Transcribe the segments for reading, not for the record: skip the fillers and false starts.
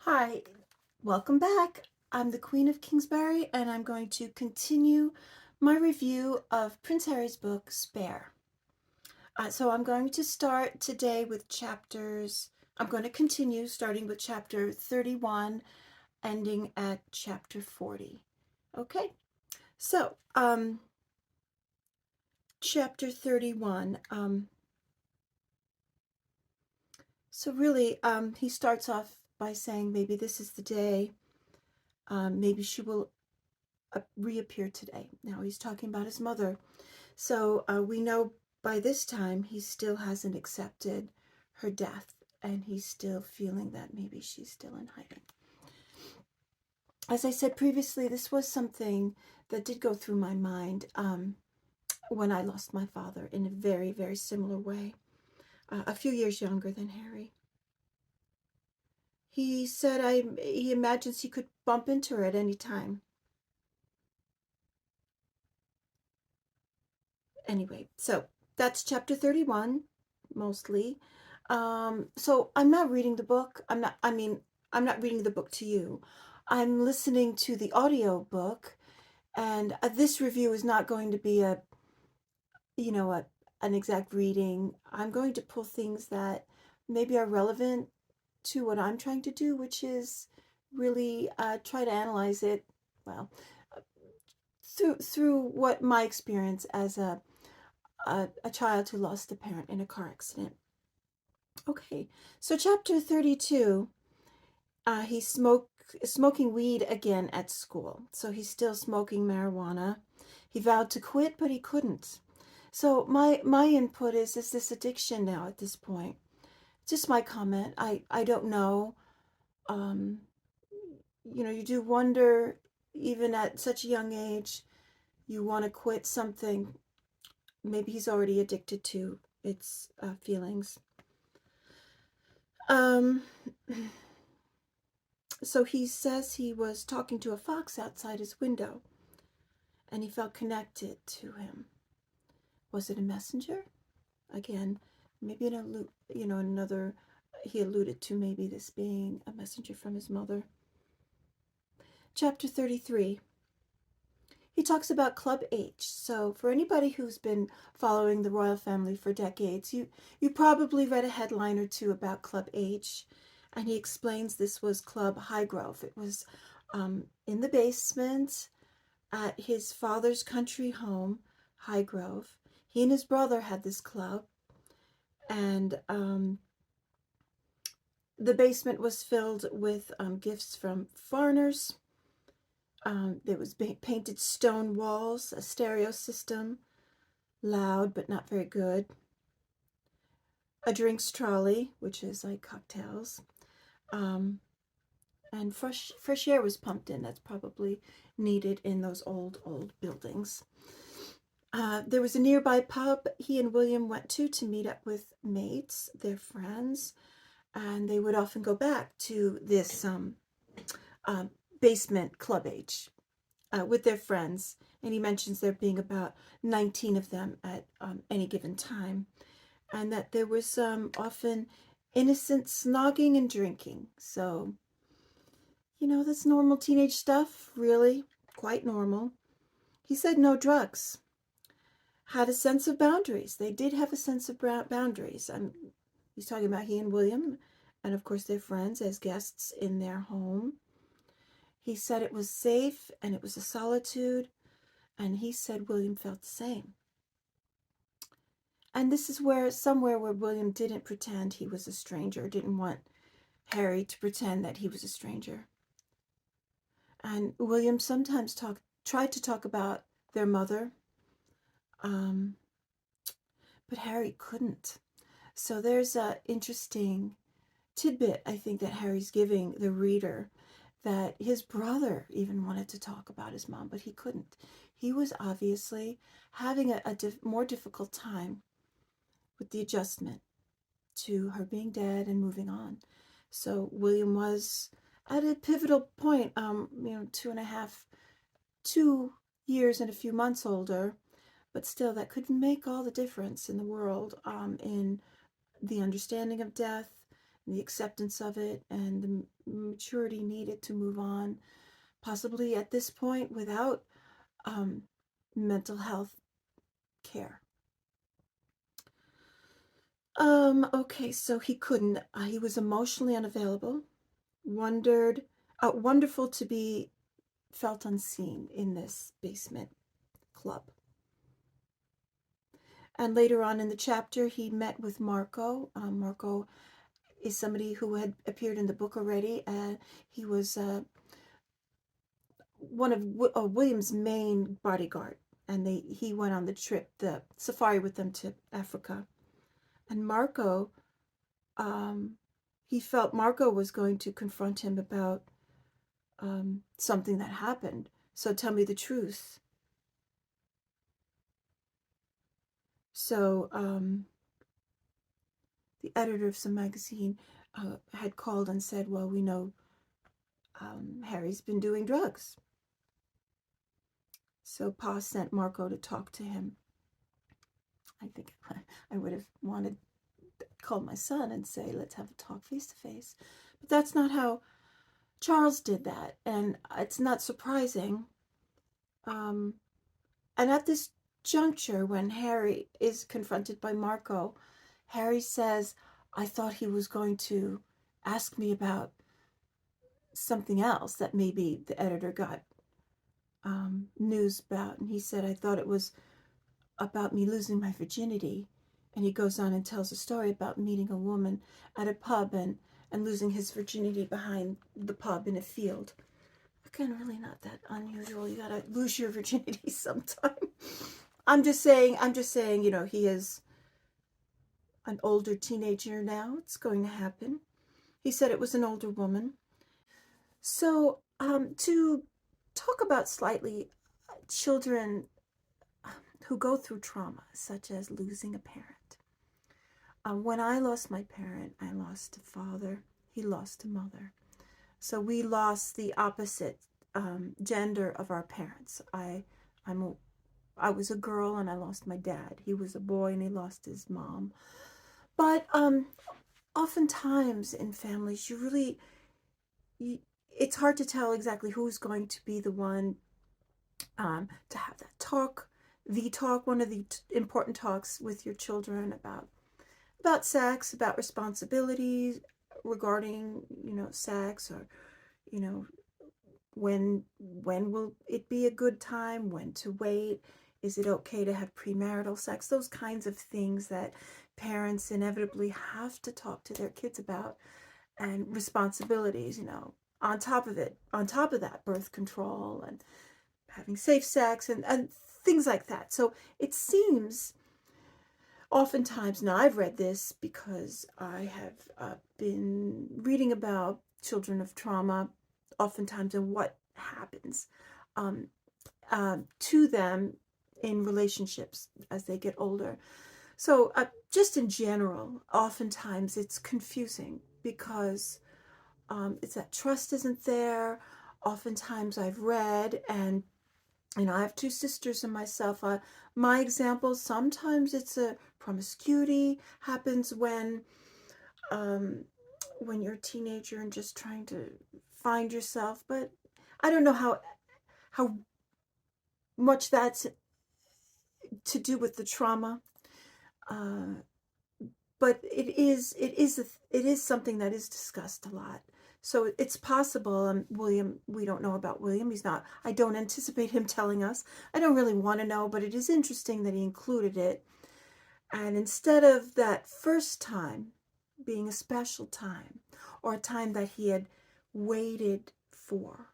Hi, welcome back. I'm the Queen of Kingsbury, and I'm going to continue my review of Prince Harry's book, Spare. So I'm going to start today with I'm going to continue starting with chapter 31, ending at chapter 40. Okay, so chapter 31. So really, he starts off by saying maybe this is the day. Maybe she will reappear today. Now he's talking about his mother. So we know by this time he still hasn't accepted her death, and he's still feeling that maybe she's still in hiding. As I said previously, this was something that did go through my mind when I lost my father in a very, very similar way, a few years younger than Harry. He said he imagines he could bump into her at any time. Anyway, so that's chapter 31 mostly. So I'm not reading the book. I'm not reading the book to you. I'm listening to the audio book, and this review is not going to be you know, an exact reading. I'm going to pull things that maybe are relevant to what I'm trying to do, which is really try to analyze it, well, through what my experience as a child who lost a parent in a car accident. Okay, so chapter 32, he's smoking weed again at school. So he's still smoking marijuana. He vowed to quit, but he couldn't. So my input is this addiction now at this point? Just my comment. I don't know. Um, you do wonder, even at such a young age, you want to quit something. Maybe he's already addicted to its feelings. Um, so he says he was talking to a fox outside his window, and he felt connected to him. Was it a messenger? Again, maybe another. He alluded to maybe this being a messenger from his mother. Chapter 33. He talks about Club H. So for anybody who's been following the royal family for decades, you probably read a headline or two about Club H, and he explains this was Club Highgrove. It was in the basement at his father's country home, Highgrove. He and his brother had this club, and the basement was filled with gifts from foreigners. There was painted stone walls, a stereo system, loud but not very good, a drinks trolley, which is like cocktails, and fresh air was pumped in. That's probably needed in those old buildings. There was a nearby pub he and William went to meet up with mates, their friends, and they would often go back to this basement Club H with their friends. And he mentions there being about 19 of them at any given time, and that there was often innocent snogging and drinking. So, that's normal teenage stuff, really, quite normal. He said no drugs. Had a sense of boundaries. They did have a sense of boundaries. He's talking about he and William, and of course their friends as guests in their home. He said it was safe and it was a solitude, and he said William felt the same. And this is somewhere where William didn't pretend he was a stranger, didn't want Harry to pretend that he was a stranger. And William sometimes tried to talk about their mother, but Harry couldn't. So there's an interesting tidbit, I think, that Harry's giving the reader, that his brother even wanted to talk about his mom, but he couldn't. He was obviously having a more difficult time with the adjustment to her being dead and moving on. So William was at a pivotal point, 2 years and a few months older, but still that could make all the difference in the world, in the understanding of death the acceptance of it, and the maturity needed to move on, possibly at this point without mental health care. Okay, so he couldn't. He was emotionally unavailable. Wonderful to be felt unseen in this basement club. And later on in the chapter, he met with Marco. Marco is somebody who had appeared in the book already. He was one of William's main bodyguard, and he went on the safari with them to Africa. And Marco, he felt Marco was going to confront him about something that happened. So tell me the truth. So the editor of some magazine had called and said, well, we know Harry's been doing drugs. So Pa sent Marco to talk to him. I think I would have wanted to call my son and say, let's have a talk face to face. But that's not how Charles did that. And it's not surprising. And at this juncture, when Harry is confronted by Marco, Harry says, I thought he was going to ask me about something else that maybe the editor got news about. And he said, I thought it was about me losing my virginity. And he goes on and tells a story about meeting a woman at a pub and losing his virginity behind the pub in a field. Again, really not that unusual. You gotta lose your virginity sometime. I'm just saying, he is an older teenager now. It's going to happen. He said it was an older woman. So, to talk about slightly children who go through trauma, such as losing a parent. When I lost my parent, I lost a father. He lost a mother. So we lost the opposite gender of our parents. I was a girl and I lost my dad. He was a boy and he lost his mom. But oftentimes in families, it's hard to tell exactly who's going to be the one to have that talk, one of the important talks with your children about sex, about responsibilities regarding, sex, or, when will it be a good time, when to wait, is it okay to have premarital sex, those kinds of things that parents inevitably have to talk to their kids about, and responsibilities, on top of that, birth control and having safe sex and things like that. So it seems oftentimes, now I've read this because I have been reading about children of trauma, oftentimes, and what happens to them in relationships as they get older. So just in general, oftentimes it's confusing because it's that trust isn't there. Oftentimes I've read, and I have two sisters and myself. My example, sometimes it's a promiscuity happens when you're a teenager and just trying to find yourself. But I don't know how much that's to do with the trauma. But it is something that is discussed a lot. So it's possible. William, we don't know about William. I don't anticipate him telling us. I don't really want to know, but it is interesting that he included it. And instead of that first time being a special time, or a time that he had waited for,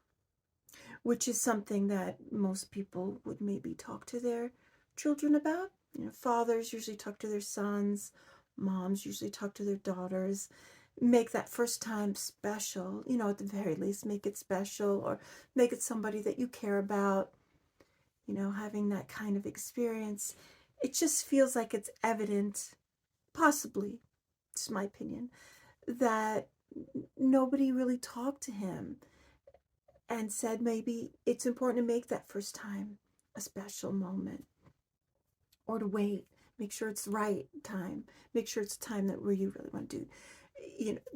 which is something that most people would maybe talk to their children about. Fathers usually talk to their sons. Moms usually talk to their daughters. Make that first time special, at the very least, make it special, or make it somebody that you care about, having that kind of experience. It just feels like it's evident, possibly, it's my opinion, that nobody really talked to him and said maybe it's important to make that first time a special moment, or to wait, make sure it's the right time, make sure it's time that where you really want to do.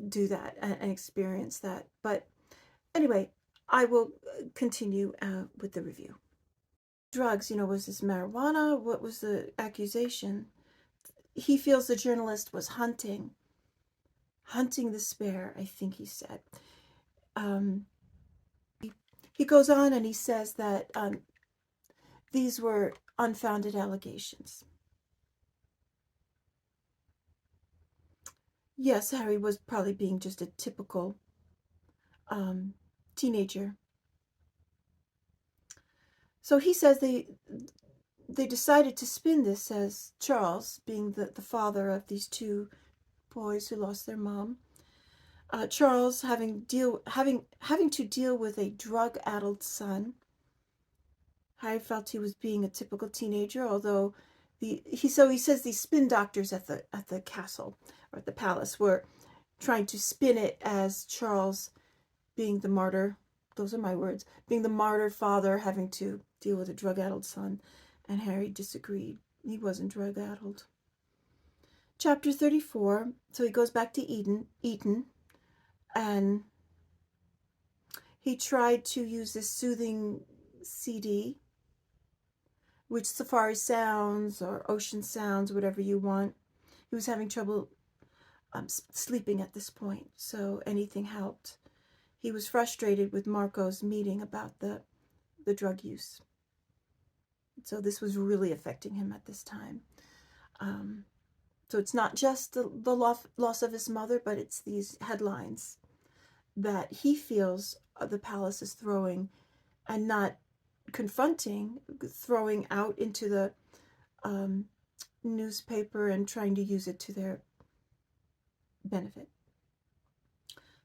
do that and experience that. But anyway, I will continue with the review. Drugs, was this marijuana? What was the accusation? He feels the journalist was hunting the spare, I think he said. Um, he goes on and he says that these were unfounded allegations. Yes, Harry was probably being just a typical teenager. So he says they decided to spin this as Charles, being the father of these two boys who lost their mom. Charles having to deal with a drug-addled son. Harry felt he was being a typical teenager, although he says these spin doctors at the castle or at the palace were trying to spin it as Charles being the martyr. Those are my words. Being the martyr father having to deal with a drug-addled son, and Harry disagreed. He wasn't drug-addled. Chapter 34. So he goes back to Eton, and he tried to use this soothing CD, which Safari Sounds or Ocean Sounds, whatever you want. He was having trouble sleeping at this point, so anything helped. He was frustrated with Marco's meeting about the drug use. So this was really affecting him at this time. So it's not just the loss of his mother, but it's these headlines that he feels the palace is throwing and not confronting, throwing out into the newspaper and trying to use it to their benefit.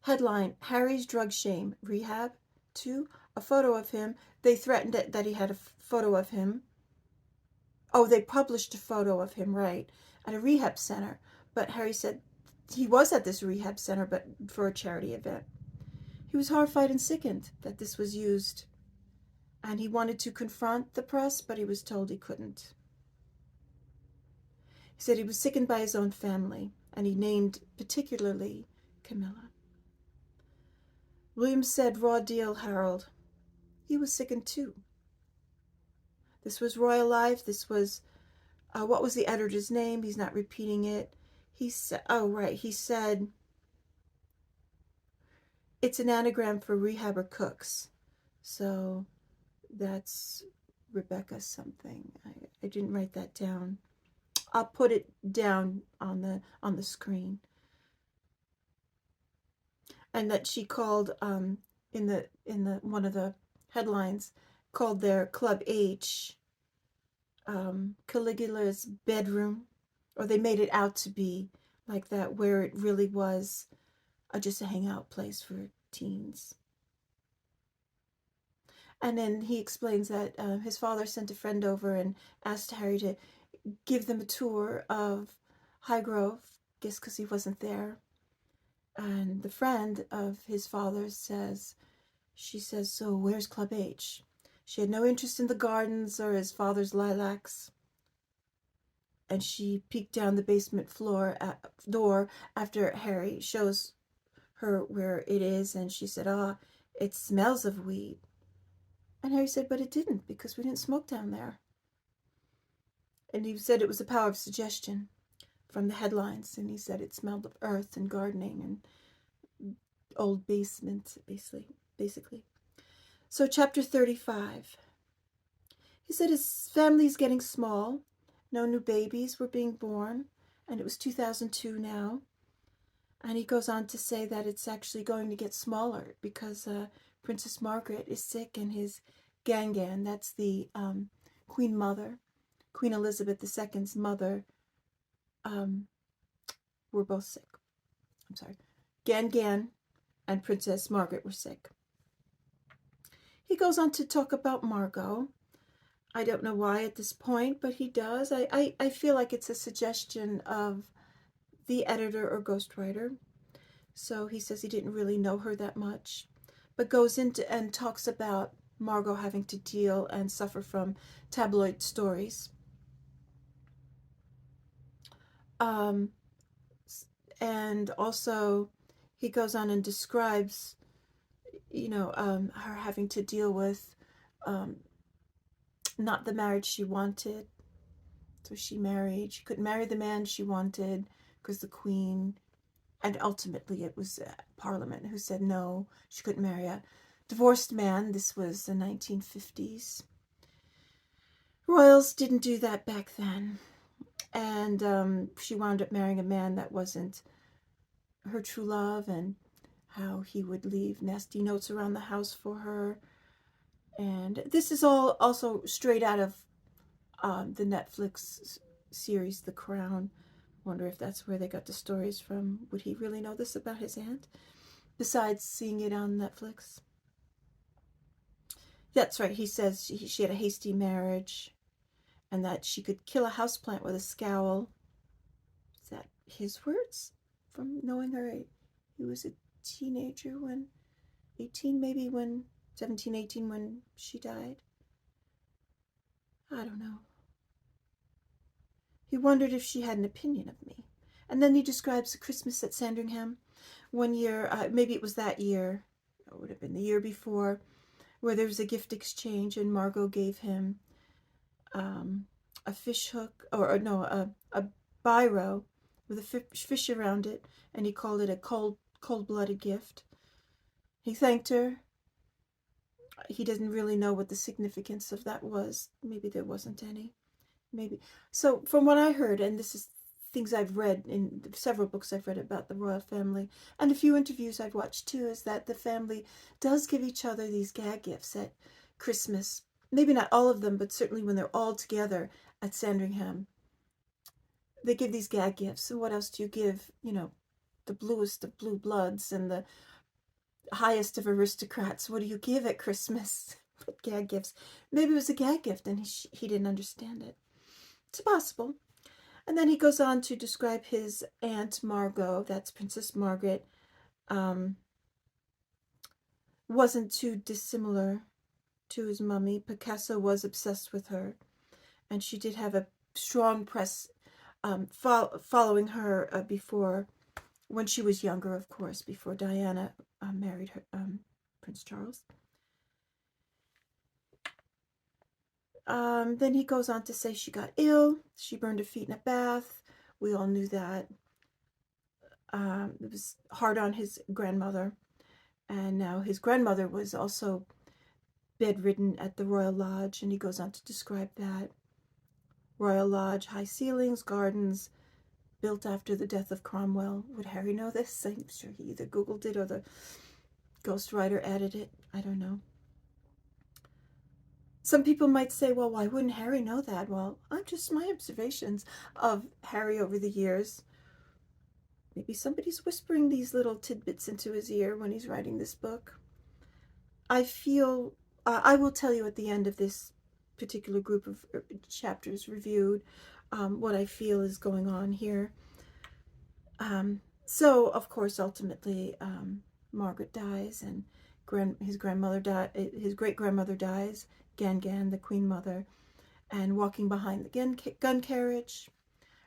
Headline: Harry's drug shame rehab. 2. A photo of him. They threatened that he had a photo of him. Oh, they published a photo of him, right, at a rehab center. But Harry said he was at this rehab center, but for a charity event. He was horrified and sickened that this was used, and he wanted to confront the press, but he was told he couldn't. He said he was sickened by his own family, and he named particularly Camilla. William said, "Raw deal, Harold." He was sickened too. This was Royal Life. This was, what was the editor's name? He's not repeating it. He said, oh, right. He said, it's an anagram for rehabber cooks. So that's Rebecca something. I didn't write that down. I'll put it down on the screen. And that she called in the one of the headlines, called their Club H Caligula's bedroom, or they made it out to be like that, where it really was just a hangout place for teens. And then he explains that his father sent a friend over and asked Harry to give them a tour of Highgrove, guess because he wasn't there. And the friend of his father says, so where's Club H? She had no interest in the gardens or his father's lilacs. And she peeked down the basement door after Harry shows her where it is, and she said, it smells of weed. And Harry said, but it didn't, because we didn't smoke down there. And he said it was the power of suggestion from the headlines, and he said it smelled of earth and gardening and old basement, basically. So chapter 35. He said his family's getting small. No new babies were being born, and it was 2002 now. And he goes on to say that it's actually going to get smaller because Princess Margaret is sick, and his Gangan, that's the Queen Mother, Queen Elizabeth II's mother, were both sick. I'm sorry. Gangan and Princess Margaret were sick. He goes on to talk about Margot. I don't know why at this point, but he does. I feel like it's a suggestion of the editor or ghostwriter. So he says he didn't really know her that much, but goes into and talks about Margot having to deal and suffer from tabloid stories. And also he goes on and describes, her having to deal with um, not the marriage she wanted. So she couldn't marry the man she wanted because the queen, and ultimately it was Parliament who said no, she couldn't marry a divorced man. This was the 1950s. Royals didn't do that back then. And she wound up marrying a man that wasn't her true love, and how he would leave nasty notes around the house for her. And this is all also straight out of the Netflix series The Crown. Wonder if that's where they got the stories from. Would he really know this about his aunt, besides seeing it on Netflix? That's right. He says she had a hasty marriage, and that she could kill a houseplant with a scowl. Is that his words? From knowing her, he was a teenager when 18, maybe when 17, 18, when she died. I don't know. He wondered if she had an opinion of me. And then he describes the Christmas at Sandringham. One year, maybe it was that year, it would have been the year before, where there was a gift exchange, and Margot gave him a fish hook, or no, a biro with a fish around it, and he called it a cold-blooded gift. He thanked her. He doesn't really know what the significance of that was. Maybe there wasn't any. Maybe. So from what I heard, and this is things I've read in several books I've read about the royal family, and a few interviews I've watched too, is that the family does give each other these gag gifts at Christmas. Maybe not all of them, but certainly when they're all together at Sandringham, they give these gag gifts. And what else do you give? The bluest of blue bloods and the highest of aristocrats. What do you give at Christmas? But gag gifts. Maybe it was a gag gift and he didn't understand it. It's possible. And then he goes on to describe his Aunt Margot, that's Princess Margaret, wasn't too dissimilar to his mummy. Picasso was obsessed with her, and she did have a strong press following her before, when she was younger, of course, before Diana married her, Prince Charles. Then he goes on to say she got ill. She burned her feet in a bath. We all knew that. It was hard on his grandmother. And now his grandmother was also bedridden at the Royal Lodge, and he goes on to describe that. Royal Lodge, high ceilings, gardens, built after the death of Cromwell. Would Harry know this? I'm sure he either Googled it or the ghostwriter added it. I don't know. Some people might say, well, why wouldn't Harry know that? Well, I'm just my observations of Harry over the years. Maybe somebody's whispering these little tidbits into his ear when he's writing this book. I feel, I will tell you at the end of this particular group of chapters reviewed, what I feel is going on here. So, of course, ultimately, Margaret dies, and his great-grandmother dies, Gan, the Queen Mother, and walking behind the gun carriage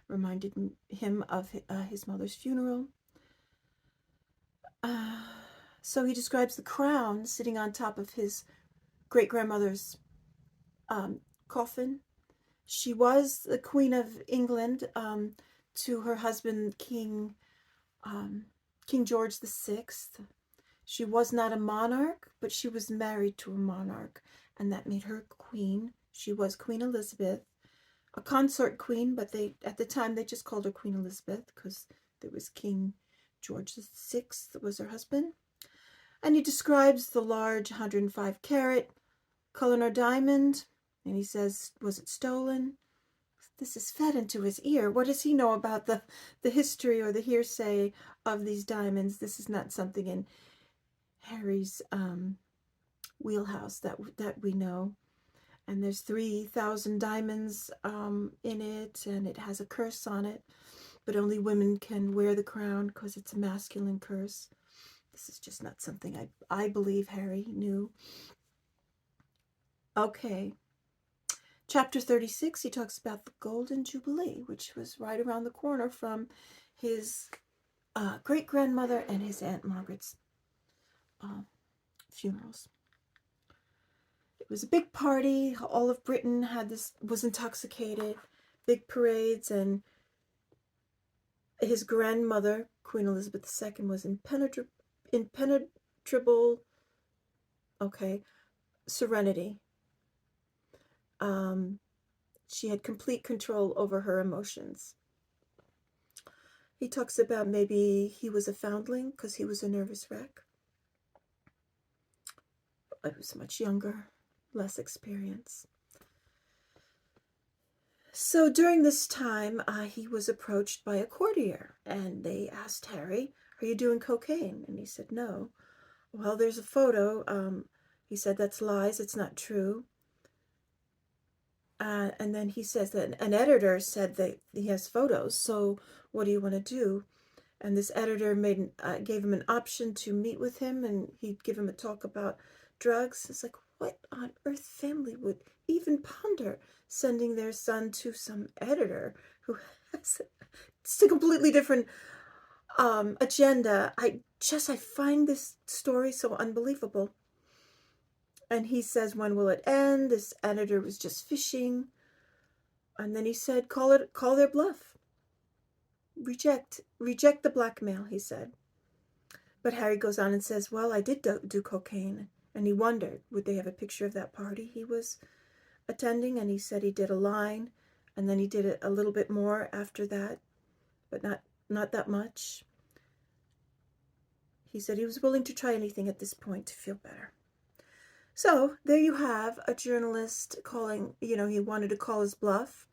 reminded him of his mother's funeral. So he describes the crown sitting on top of his great-grandmother's coffin. She was the Queen of England to her husband, King George VI. She was not a monarch, but she was married to a monarch, and that made her queen. She was Queen Elizabeth, a consort queen, but at the time they just called her Queen Elizabeth because there was King George VI that was her husband. And he describes the large 105-carat Kohinoor diamond, and he says, was it stolen? This is fed into his ear. What does he know about the history or the hearsay of these diamonds? This is not something in Harry's wheelhouse that we know. And there's 3,000 diamonds in it, and it has a curse on it, but only women can wear the crown because it's a masculine curse. This is just not something I believe Harry knew. Okay. Chapter 36, he talks about the Golden Jubilee, which was right around the corner from his great-grandmother and his Aunt Margaret's uh, funerals. It was a big party. All of Britain was intoxicated, big parades, and his grandmother, Queen Elizabeth II, was impenetrable, okay, serenity. She had complete control over her emotions. He talks about maybe he was a foundling because he was a nervous wreck. I was much younger, less experience. So during this time, he was approached by a courtier, and they asked Harry, "Are you doing cocaine?" And he said, "No." "Well, there's a photo." He said, "That's lies. It's not true." And then he says that an editor said that he has photos. So what do you want to do? And this editor gave him an option to meet with him, and he'd give him a talk about drugs. It's like, what on earth family would even ponder sending their son to some editor who has a completely different agenda? I find this story so unbelievable. And he says, when will it end? This editor was just fishing. And then he said, call their bluff. Reject the blackmail, he said. But Harry goes on and says, well, I did do cocaine. And he wondered, would they have a picture of that party he was attending? And he said he did a line, and then he did it a little bit more after that, but not that much. He said he was willing to try anything at this point to feel better. So there you have a journalist calling, he wanted to call his bluff,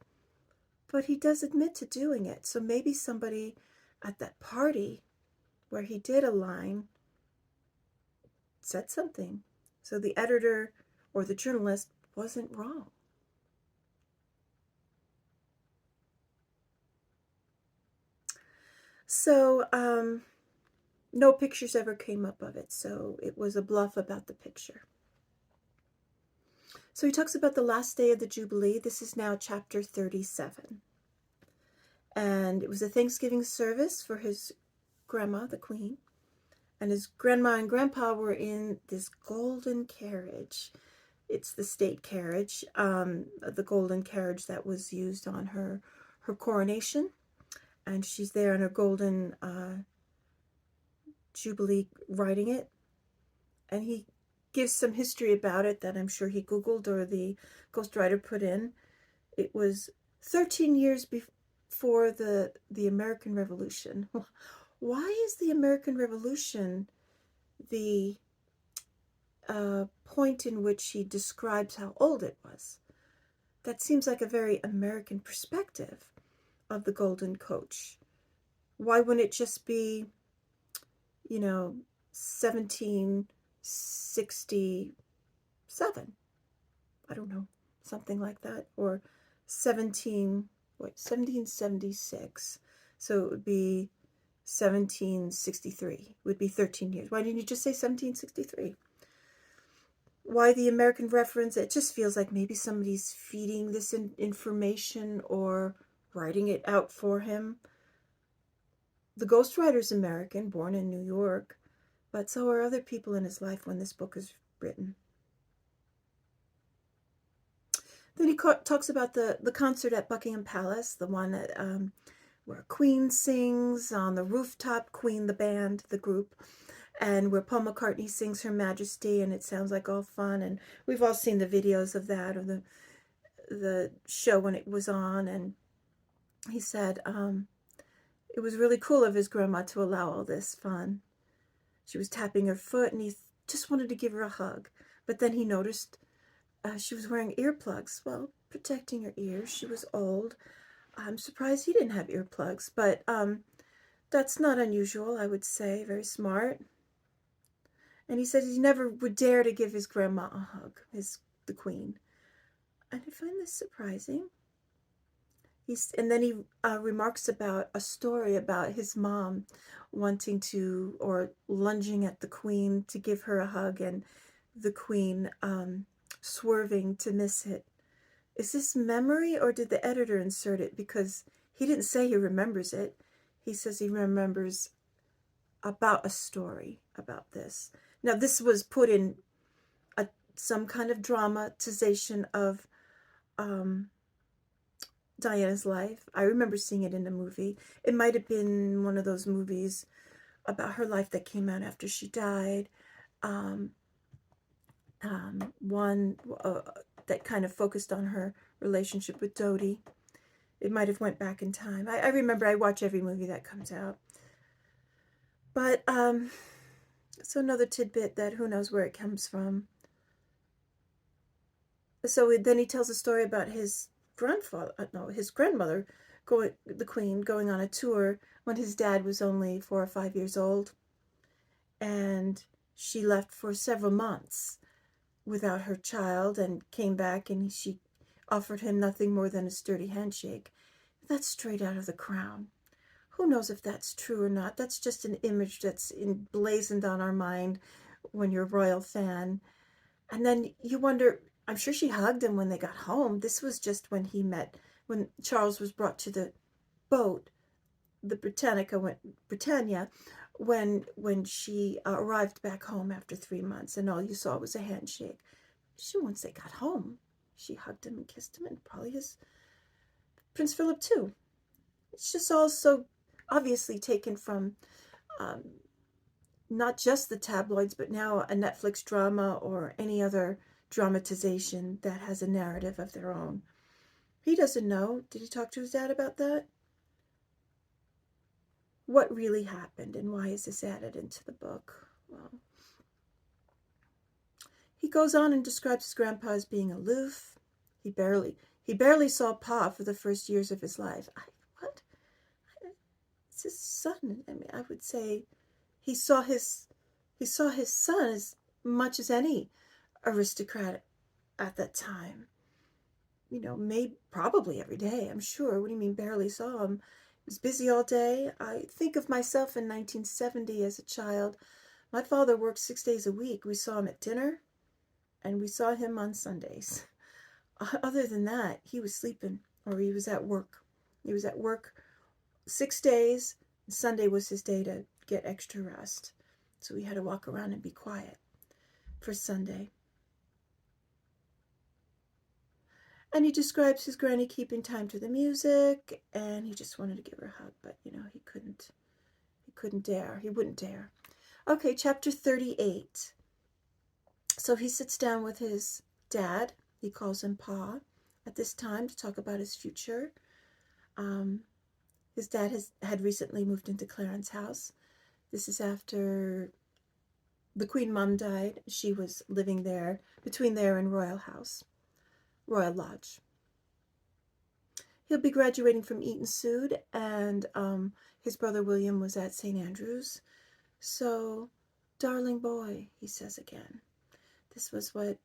but he does admit to doing it. So maybe somebody at that party where he did a line said something. So the editor or the journalist wasn't wrong. So no pictures ever came up of it. So it was a bluff about the picture. So he talks about the last day of the Jubilee. This is now chapter 37. And it was a Thanksgiving service for his grandma, the Queen. And his grandma and grandpa were in this golden carriage. It's the state carriage, the golden carriage that was used on her coronation. And she's there in her golden Jubilee riding it. And he gives some history about it that I'm sure he Googled or the ghostwriter put in. It was 13 years before the American Revolution. Why is the American Revolution the point in which he describes how old it was? That seems like a very American perspective of the Golden Coach. Why wouldn't it just be, 1767? I don't know, something like that. Or 1776. So it would be 1763. It would be 13 years. Why didn't you just say 1763? Why the American reference? It just feels like maybe somebody's feeding this information or writing it out for him. The ghostwriter's American, born in New York, but so are other people in his life when this book is written. Then he talks about the concert at Buckingham Palace, the one that where Queen sings on the rooftop, Queen, the band, the group, and where Paul McCartney sings Her Majesty, and it sounds like all fun. And we've all seen the videos of that, or the show when it was on. And he said it was really cool of his grandma to allow all this fun. She was tapping her foot, and he just wanted to give her a hug. But then he noticed she was wearing earplugs. Well, protecting her ears. She was old. I'm surprised he didn't have earplugs, but that's not unusual, I would say. Very smart. And he said he never would dare to give his grandma a hug, the Queen. And I find this surprising. And then he remarks about a story about his mom wanting to, or lunging at the Queen to give her a hug, and the Queen swerving to miss it. Is this memory, or did the editor insert it? Because he didn't say he remembers it. He says he remembers about a story about this. Now, this was put in some kind of dramatization of um, Diana's life. I remember seeing it in a movie. It might have been one of those movies about her life that came out after she died. Um, one that kind of focused on her relationship with Dodie. It might have went back in time. I remember I watch every movie that comes out. But so another tidbit that who knows where it comes from. So then he tells a story about his his grandmother, the Queen, going on a tour when his dad was only 4 or 5 years old, and she left for several months without her child and came back, and she offered him nothing more than a sturdy handshake. That's straight out of The Crown. Who knows if that's true or not? That's just an image that's emblazoned on our mind when you're a royal fan. And then you wonder, I'm sure she hugged him when they got home. This was just when Charles was brought to the boat, the Britannia, when she arrived back home after 3 months, and all you saw was a handshake. Once they got home, she hugged him and kissed him, and probably his Prince Philip too. It's just all so obviously taken from not just the tabloids, but now a Netflix drama or any other dramatization that has a narrative of their own. He doesn't know. Did he talk to his dad about that? What really happened, and why is this added into the book? Well, he goes on and describes his grandpa as being aloof. He barely saw Pa for the first years of his life. What? It's his son. I mean, I would say he saw his son as much as any aristocrat at that time. Maybe probably every day, I'm sure. What do you mean barely saw him? He was busy all day. I think of myself in 1970 as a child. My father worked 6 days a week. We saw him at dinner, and we saw him on Sundays. Other than that, he was sleeping or he was at work. He was at work 6 days. Sunday was his day to get extra rest. So we had to walk around and be quiet for Sunday. And he describes his granny keeping time to the music, and he just wanted to give her a hug, but he couldn't dare. He wouldn't dare. Okay, chapter 38. So he sits down with his dad. He calls him Pa at this time to talk about his future. His dad had recently moved into Clarence's house. This is after the Queen Mum died. She was living there, between there and Royal Lodge. He'll be graduating from Eton Sood, and his brother William was at St. Andrews. So, darling boy, he says again. This was what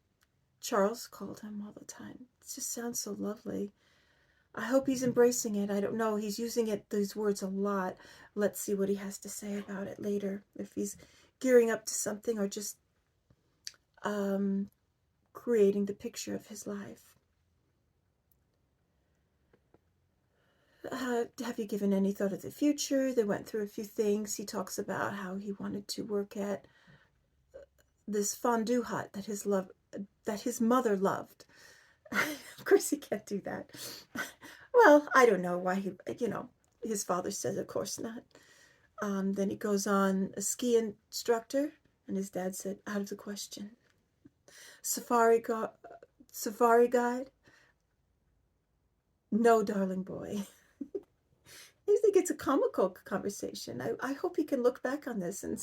Charles called him all the time. It just sounds so lovely. I hope he's embracing it. I don't know. He's using these words a lot. Let's see what he has to say about it later. If he's gearing up to something or just creating the picture of his life. Have you given any thought of the future? They went through a few things. He talks about how he wanted to work at this fondue hut that his mother loved. Of course, he can't do that. Well, I don't know why his father says, of course not. Then he goes on a ski instructor, and his dad said, out of the question. Safari guide? No, darling boy. I think it's a comical conversation. I hope he can look back on this and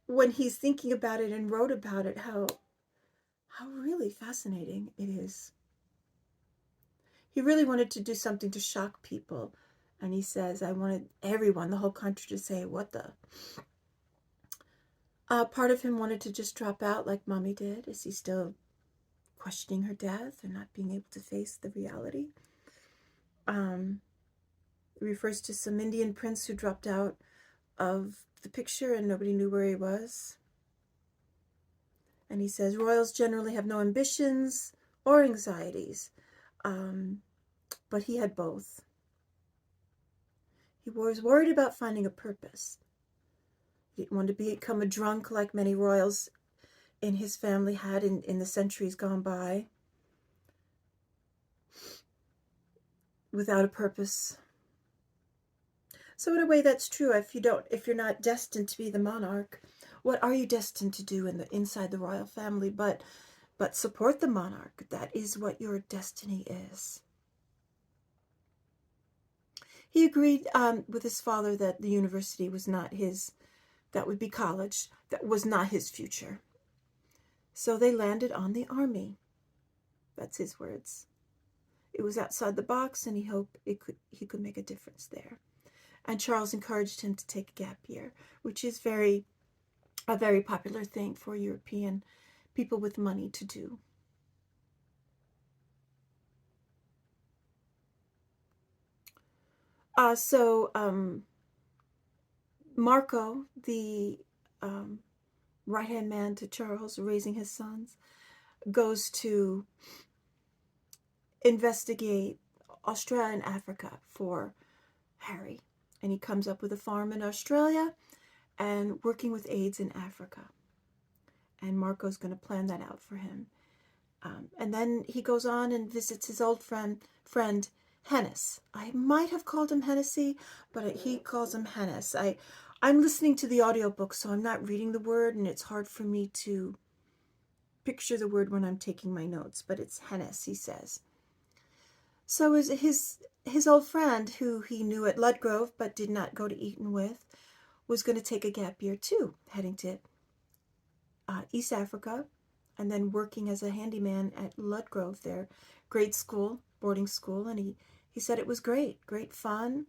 when he's thinking about it and wrote about it, how really fascinating it is. He really wanted to do something to shock people. And he says, I wanted everyone, the whole country, to say, what the? Part of him wanted to just drop out like Mommy did. Is he still questioning her death and not being able to face the reality? It refers to some Indian prince who dropped out of the picture and nobody knew where he was. And he says, royals generally have no ambitions or anxieties, but he had both. He was worried about finding a purpose. He didn't want to become a drunk like many royals in his family had in the centuries gone by, without a purpose. So in a way, that's true. If you're not destined to be the monarch, what are you destined to do inside the royal family? But support the monarch. That is what your destiny is. He agreed with his father that the university was not his. That would be college. That was not his future. So they landed on the army. That's his words. It was outside the box, and he hoped he could make a difference there. And Charles encouraged him to take a gap year, which is a very popular thing for European people with money to do. So Marco, the right-hand man to Charles, raising his sons, goes to investigate Australia and Africa for Harry. And he comes up with a farm in Australia and working with AIDS in Africa. And Marco's going to plan that out for him. And then he goes on and visits his old friend Hennis. I might have called him Hennessy, but he calls him Hennis. I'm listening to the audiobook, so I'm not reading the word, and it's hard for me to picture the word when I'm taking my notes, but it's Hennis, he says. So his old friend, who he knew at Ludgrove but did not go to Eton with, was going to take a gap year too, heading to East Africa, and then working as a handyman at Ludgrove, their grade school, boarding school. And he said it was great fun.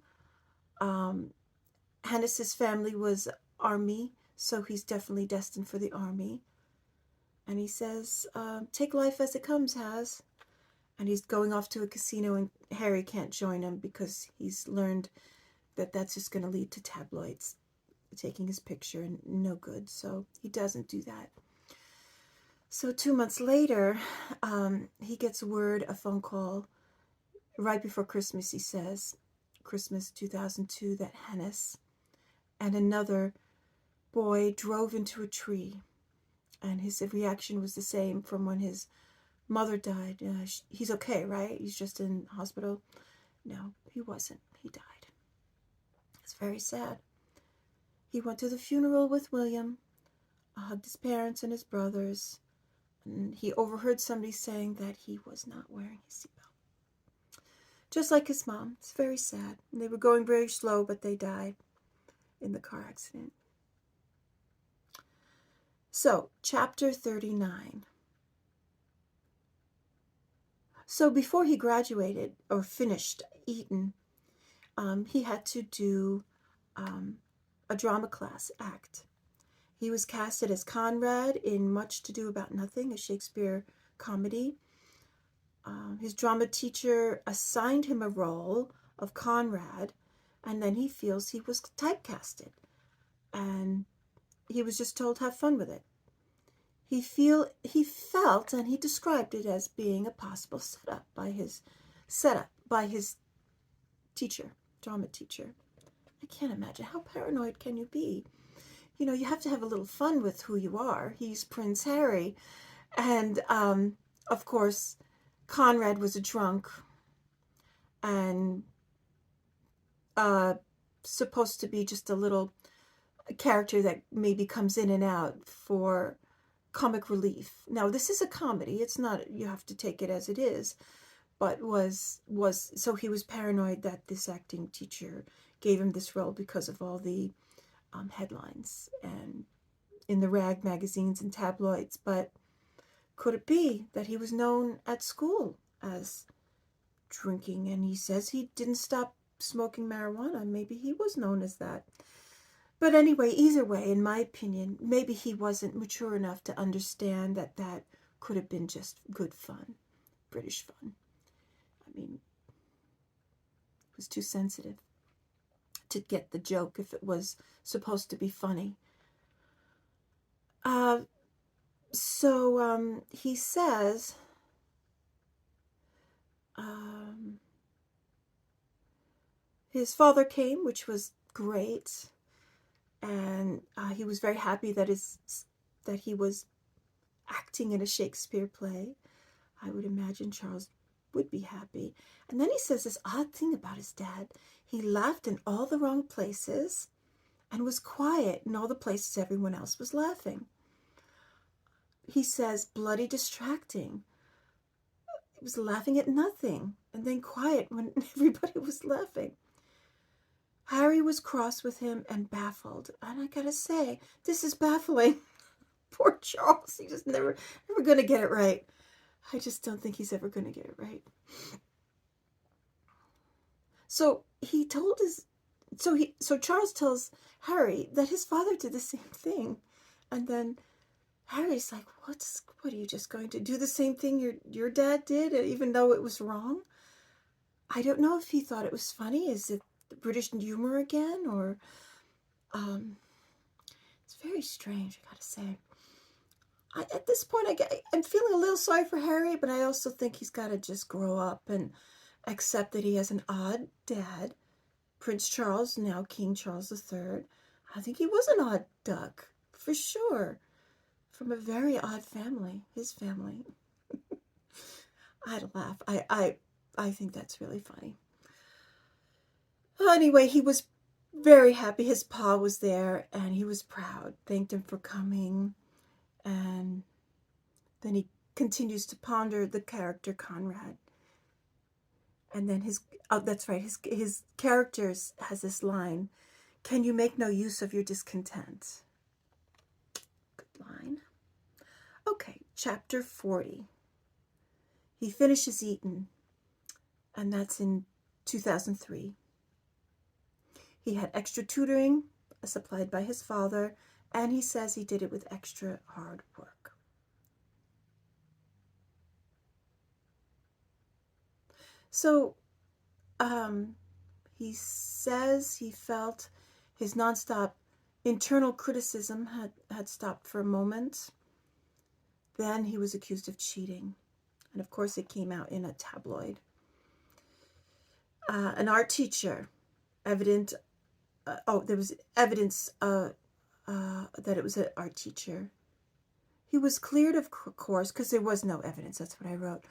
Hennis's family was Army, so he's definitely destined for the Army. And he says, take life as it comes, Has. And he's going off to a casino, and Harry can't join him because he's learned that that's just going to lead to tabloids taking his picture, and no good. So he doesn't do that. So 2 months later, he gets a phone call, right before Christmas, he says, Christmas 2002, that Hennis and another boy drove into a tree. And his reaction was the same from when his mother died. He's okay, right? He's just in hospital. No, he wasn't. He died. It's very sad. He went to the funeral with William, hugged his parents and his brothers, and he overheard somebody saying that he was not wearing his seatbelt. Just like his mom. It's very sad. And they were going very slow, but they died in the car accident. So, chapter 39. So before he graduated or finished Eton, he had to do a drama class act. He was casted as Conrad in Much to Do About Nothing, a Shakespeare comedy. His drama teacher assigned him a role of Conrad, and then he feels he was typecasted. And he was just told, have fun with it. He felt, and he described it as being a possible setup by his teacher, drama teacher. I can't imagine. How paranoid can you be? You know, you have to have a little fun with who you are. He's Prince Harry. And, of course, Conrad was a drunk and supposed to be just a little character that maybe comes in and out for comic relief. Now, this is a comedy. It's not, you have to take it as it is. But so he was paranoid that this acting teacher gave him this role because of all the headlines and in the rag magazines and tabloids. But could it be that he was known at school as drinking? And he says he didn't stop smoking marijuana. Maybe he was known as that. But anyway, either way, in my opinion, maybe he wasn't mature enough to understand that that could have been just good fun, British fun. I mean, it was too sensitive to get the joke if it was supposed to be funny. So he says, his father came, which was great. and he was very happy that he was acting in a Shakespeare play. I would imagine Charles would be happy. And then he says this odd thing about his dad. He laughed in all the wrong places and was quiet in all the places everyone else was laughing. He says bloody distracting. He was laughing at nothing and then quiet when everybody was laughing. Harry was cross with him and baffled. And I gotta say, this is baffling. Poor Charles. He just never going to get it right. I just don't think he's ever going to get it right. So Charles tells Harry that his father did the same thing. And then Harry's like, what are you just going to do the same thing your dad did, even though it was wrong? I don't know if he thought it was funny. Is it British humor again? Or it's very strange, I gotta say. At this point, I'm feeling a little sorry for Harry, but I also think he's got to just grow up and accept that he has an odd dad. Prince Charles, now King Charles III. I think he was an odd duck, for sure. From a very odd family, his family. I'd laugh. I think that's really funny. Anyway, he was very happy. His pa was there, and he was proud. Thanked him for coming. And then he continues to ponder the character Conrad. And then that's right, his characters has this line, "Can you make no use of your discontent?" Good line. Okay, chapter 40. He finishes Eton, and that's in 2003. He had extra tutoring supplied by his father, and he says he did it with extra hard work. So, he says he felt his nonstop internal criticism had stopped for a moment. Then he was accused of cheating. And of course, it came out in a tabloid. An art teacher, there was evidence that it was an art teacher. He was cleared of course, because there was no evidence. That's what I wrote.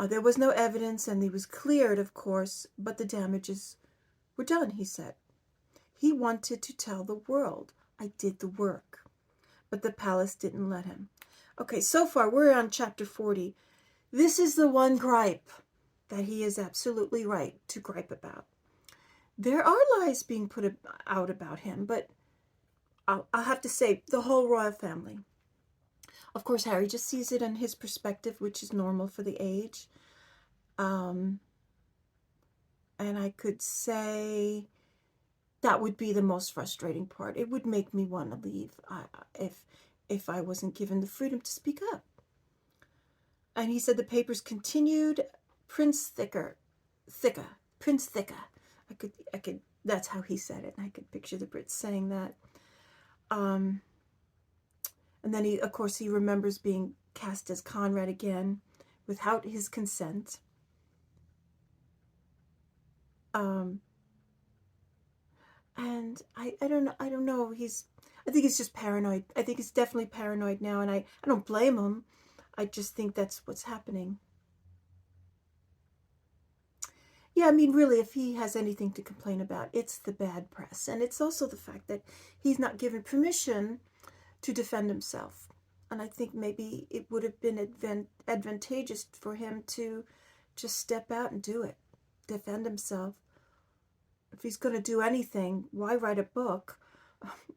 There was no evidence, and he was cleared, of course, but the damages were done, he said. He wanted to tell the world, I did the work, but the palace didn't let him. Okay, so far we're on chapter 40. This is the one gripe that he is absolutely right to gripe about. There are lies being put out about him, but I'll have to say the whole royal family. Of course, Harry just sees it in his perspective, which is normal for the age. And I could say that would be the most frustrating part. It would make me want to leave if I wasn't given the freedom to speak up. And he said the papers continued. Prince Thicca. I could. That's how he said it, and I could picture the Brits saying that. And then he remembers being cast as Conrad again, without his consent. And I don't know. I think he's just paranoid. I think he's definitely paranoid now, and I don't blame him. I just think that's what's happening. Yeah, I mean, really, if he has anything to complain about, it's the bad press. And it's also the fact that he's not given permission to defend himself. And I think maybe it would have been advantageous for him to just step out and do it, defend himself. If he's going to do anything, why write a book?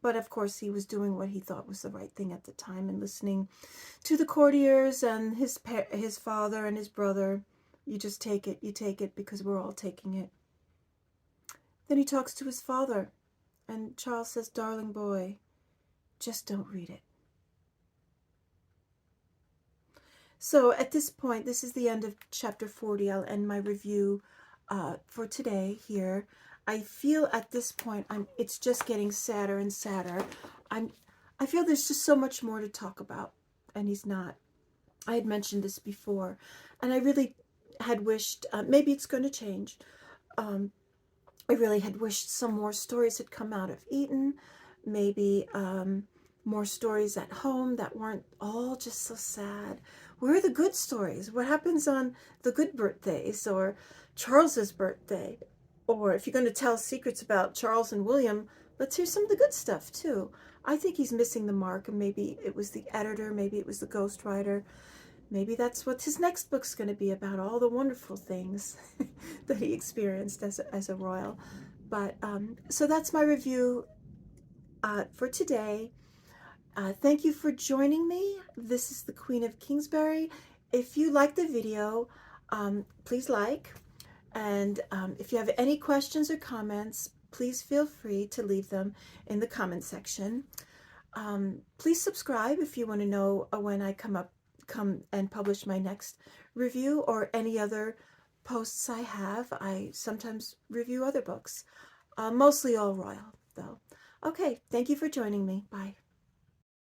But of course, he was doing what he thought was the right thing at the time and listening to the courtiers and his father and his brother. You just take it. You take it because we're all taking it. Then he talks to his father, and Charles says, "Darling boy, just don't read it." So at this point, this is the end of chapter 40. I'll end my review for today here. I feel at this point, it's just getting sadder and sadder. I feel there's just so much more to talk about, and he's not. I had mentioned this before, and I really had wished, maybe it's going to change. I really had wished some more stories had come out of Eton. maybe more stories at home that weren't all just so sad. Where are the good stories? What happens on the good birthdays, or Charles's birthday? Or if you're going to tell secrets about Charles and William, let's hear some of the good stuff too. I think he's missing the mark, and maybe it was the editor, maybe it was the ghostwriter. Maybe that's what his next book's going to be about, all the wonderful things that he experienced as a royal. But so that's my review for today. Thank you for joining me. This is the Queen of Kingsbury. If you like the video, please like. And if you have any questions or comments, please feel free to leave them in the comment section. Please subscribe if you want to know when I come and publish my next review or any other posts I have. I sometimes review other books, mostly all royal though. Okay, thank you for joining me. Bye.